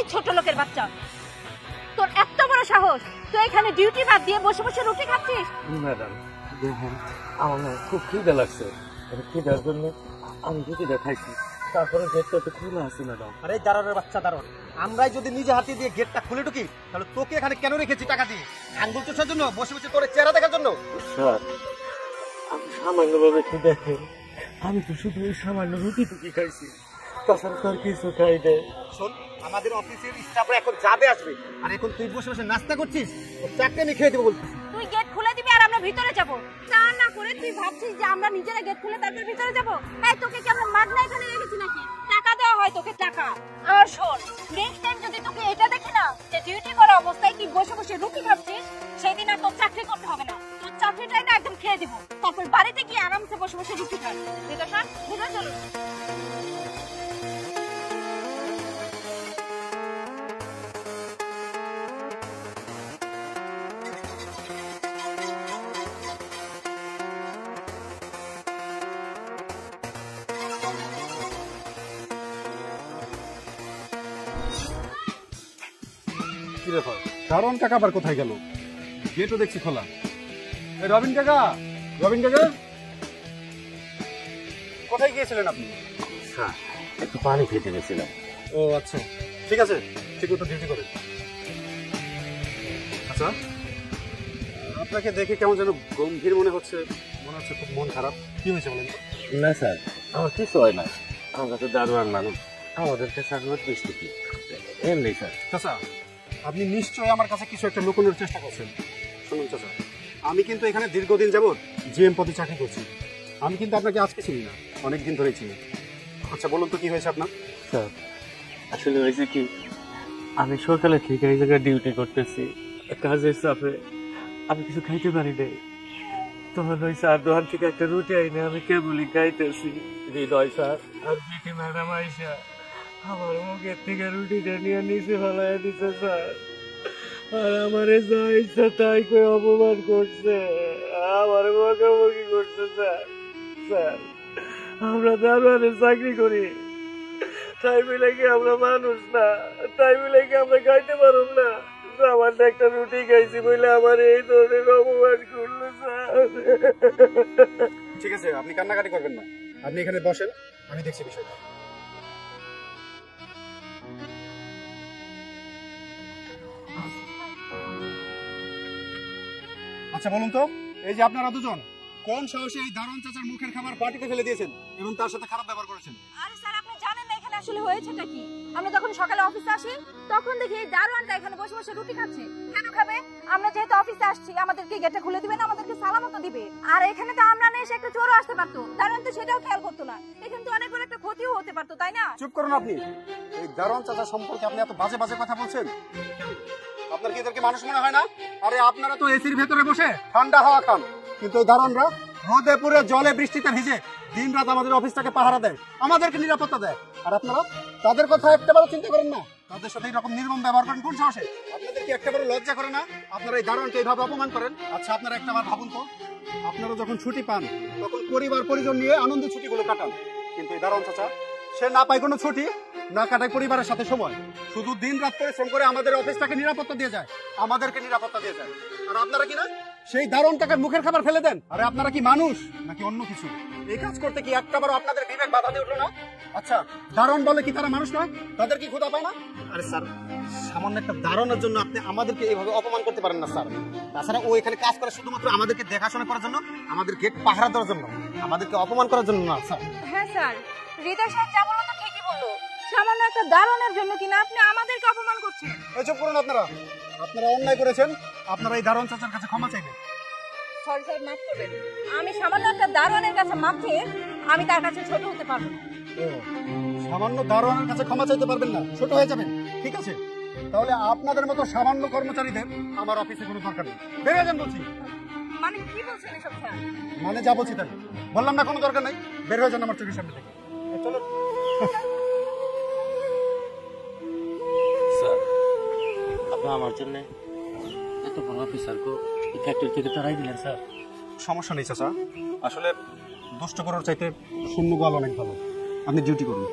এই ছোট লোকের বাচ্চা, তোর এত বড় সাহস, তুই এখানে ডিউটি বাদ দিয়ে বসে বসে রুটি খাচ্ছিস? ম্যাডাম দেখুন, আমার না খুব খিদে লাগছে, খিদার জন্য আমি রুটিটা খাইছি, তারপরে গেটটা তো খোলা আছে ম্যাডাম। আরে দারোয়ানের বাচ্চা দারোয়ান, আমরাই যদি নিজে হাতে দিয়ে গেটটা খুলে ঢুকি তাহলে তোকে এখানে কেন রেখেছি টাকা দিয়ে? আঙ্গুল চোষার জন্য? বসে বসে তোর চেহারা দেখার জন্য? স্যার আমি সামান্যভাবে খিদে খাই, আমি তো শুধু ওই সামান্য রুটি টুকি খাইছি, তাছাড়া তো আর কিছু খাই নাই। শোন, আমাদের অফিসের স্টাফরা এখন যাবে আসবে, আর এখন তুই বসে বসে নাস্তা করছিস, তোর চাকরি আমি খেয়ে দেবো বলছিস। তুই গেট খুলে দিবি আর আমরা ভিতরে যাব, তা না করে তুই ভাবছিস যে আমরা নিজেরা গেট খুলে তারপর ভিতরে যাব? এই তোকে কি আমরা মাগনা এখানে রেখেছি নাকি? টাকা দেওয়া হয় তোকে টাকা। আর শোন, নেক্সট টাইম যদি তোকে এটা দেখি না যে ডিউটি করা অবস্থায় তুই বসে বসে রুটি খাচ্ছিস, সেই দিন আর তোর চাকরি করতে হবে না, তোর চাকরিটাই না একদম খেয়ে দিব, তারপর বাড়িতে গিয়ে আরামসে বসে বসে রুটি খাস। ঠিক আছে, ভিতরে চলো। কি ব্যাপার, দারোয়ান কাকা আবার কোথায় গেল? গেটও দেখছি খোলা। রবিন কাকা, রবিন কাকা কোথায় গিয়েছিলেন আপনি? স্যার একটু পানি খেতে গেছিলাম। ও আচ্ছা, ঠিক আছে, ঠিক মতো ডিউটি করেন। আচ্ছা, আপনাকে দেখে কেমন যেন গম্ভীর মনে হচ্ছে, খুব মন খারাপ। কি হয়েছে বলেন তো? না স্যার, আমার কিছু হয় না, আমরা তো দারোয়ান মানুষ, আমাদের কাছে আর দৃষ্টি কি এমনি স্যার। চাচা, আপনি নিশ্চয়ই আমার কাছে কিছু একটা লুকোনোর চেষ্টা করছেন। শুনুন চাচা, আমি কিন্তু এখানে দীর্ঘদিন যাবৎ জিএম পদে চাকরি করছি, আমি কিন্তু আপনাকে আজকে চিনি না, অনেকদিন ধরেই চিনি। আচ্ছা বলুন তো কি হয়েছে আপনার? স্যার আসলে হয়েছে কি, আমি সকালে থেকে এই জায়গায় ডিউটি করতেছি, কাজের চাপে আমি কিছু খাইতে পারি নাই, তখন ওই স্যার দোকান থেকে একটা রুটি আইনে আমি কেবলই খাইতেছি, হৃদয় স্যার আর পিটি ম্যাডাম আইসা আমার মুখের থেকে রুটিটা নিয়ে নিচে ফেলাই দিছে স্যার, আর আমারে যা ইচ্ছা তাই করে অপমান করছে, আমার মুখোমুখি করছে স্যার। স্যার আমরা দারোয়ানের চাকরি করি, তাই বলে কি আমরা মানুষ না? তাই বলে কি আমরা খাইতে পারব না? আমার একটা রুটি খাইছি বলে আমার এই ধরনের অপমান করলো স্যার। ঠিক আছে, আপনি কান্নাকাটি করবেন না, আপনি এখানে বসেন, আমি দেখছি বিষয়টা। আচ্ছা বলুন তো, এই যে আপনারা দুজন কোন সাহসে এই দারোয়ান চাচার মুখের খাবার পার্টিতে ফেলে দিয়েছেন এবং তার সাথে খারাপ ব্যবহার করেছেন? আরে স্যার, আপনি জানেন না এখানে আসলে হয়েছেটা কি? আমরা যখন সকালে অফিসে আসি তখন দেখি এই দারোয়ানটা এখানে বসে বসে রুটি খাচ্ছে। কেন খাবে? আমরা যেহেতু অফিসে আসছি, আমাদেরকে গেটটা খুলে দিবেন, আমাদেরকে সালামও তো দিবে। আর এখানে তো আমরা না এসে একটা চোরও আসতে পারতো, দারোয়ান তো সেটাও খেয়াল করতো না, এখানে তো অনেক বড় একটা ক্ষতিও হতে পারতো, তাই না? চুপ করুন আপনি, এই দারোয়ান চাচা সম্পর্কে আপনি এত বাজে বাজে কথা বলছেন, আপনার কি এদেরকে মানুষ মনে হয় না? আরে আপনারা তো এসির ভেতরে বসে ঠান্ডা হাওয়া খান, কিন্তু এই দারোয়ানরা রোদে পুরে জলে বৃষ্টিতে ভিজে দিন রাত আমাদের অফিসটাকে পাহারা দেয়, আমাদেরকে নিরাপত্তা দেয়, আর আপনারা তাদের কথা একটাবারও চিন্তা করেন না, তাদের সাথে এরকম নির্মম ব্যবহার করেন কোন সাহসে? আপনাদের কি একটাবারও লজ্জা করে না? আপনারা এই দারোয়ানকে এইভাবে অপমান করেন। আচ্ছা আপনারা একটাবার ভাবুন তো, আপনারা যখন ছুটি পান তখন পরিবার পরিজন নিয়ে আনন্দ ছুটিগুলো কাটান, কিন্তু এই দারোয়ান চাচা সে না পায় কোনো ছুটি, না কাটায় পরিবারের সাথে সময়, শুধু দিন রাত পরিশ্রম করে আমাদের অফিসটাকে নিরাপত্তা দিয়ে যায়, আমাদেরকে নিরাপত্তা দিয়ে যায়। আর আপনারা কি না সেই দারোয়ান টাকার মুখের খাবার ফেলে দেন? আরে আপনারা কি মানুষ নাকি অন্য কিছু? এই কাজ করতে কি একটাবারও আপনাদের বিবেক বাধা দিয়ে উঠলো না? আচ্ছা দারোয়ান বলে কি তারা মানুষ নয়? তাদের কি ক্ষুধা পায় না? আরে স্যার, সামান্য একটা দারোয়ানের জন্য আপনি আমাদেরকে এইভাবে অপমান করতে পারেন না স্যার। তাছাড়া ও এখানে কাজ করে শুধুমাত্র আমাদেরকে দেখাশোনা করার জন্য, আমাদের গেট পাহারা দেওয়ার জন্য, আমাদেরকে অপমান করার জন্য না স্যার। হ্যাঁ স্যার, হৃদয় সাহেব যা বললো তো ঠিকই বললো, সামান্য একটা দারোয়ানের জন্য কিনা আপনি আমাদেরকে অপমান করছেন। এই চুপ করুন আপনারা, আপনারা অন্যায় করেছেন, আপনারা এই দারোয়ান চাচার কাছে ক্ষমা চাইবেন। সরি স্যার, মাফ করবেন, আমি সামান্য একটা দারোয়ানের কাছে মাফ চেয়ে আমি তার কাছে ছোট হতে পারবো না। সামান্য দারোয়ানের কাছে ক্ষমা চাইতে পারবেন না, ছোট হয়ে যাবেন, ঠিক আছে? তাহলে আপনাদের মতো সামান্য কর্মচারীদের আমার অফিসে কোনো দরকার নেই, বেরিয়ে যান বলছি। মানে কি বলছেন এসব স্যার? মানে যা বলছি তাই, বললাম না কোনো দরকার নেই, বের হয়ে যান আমার চোখের সামনে থেকে, চলো। স্যার আপনি আমার জন্য এত বড় অফিসারকে ফ্যাক্টরি থেকে তাড়াই দিলেন স্যার। সমস্যা নেই চাচা, আসলে দুষ্ট করার চাইতে শূন্য গোয়াল অনেক ভালো, আপনি ডিউটি করুন।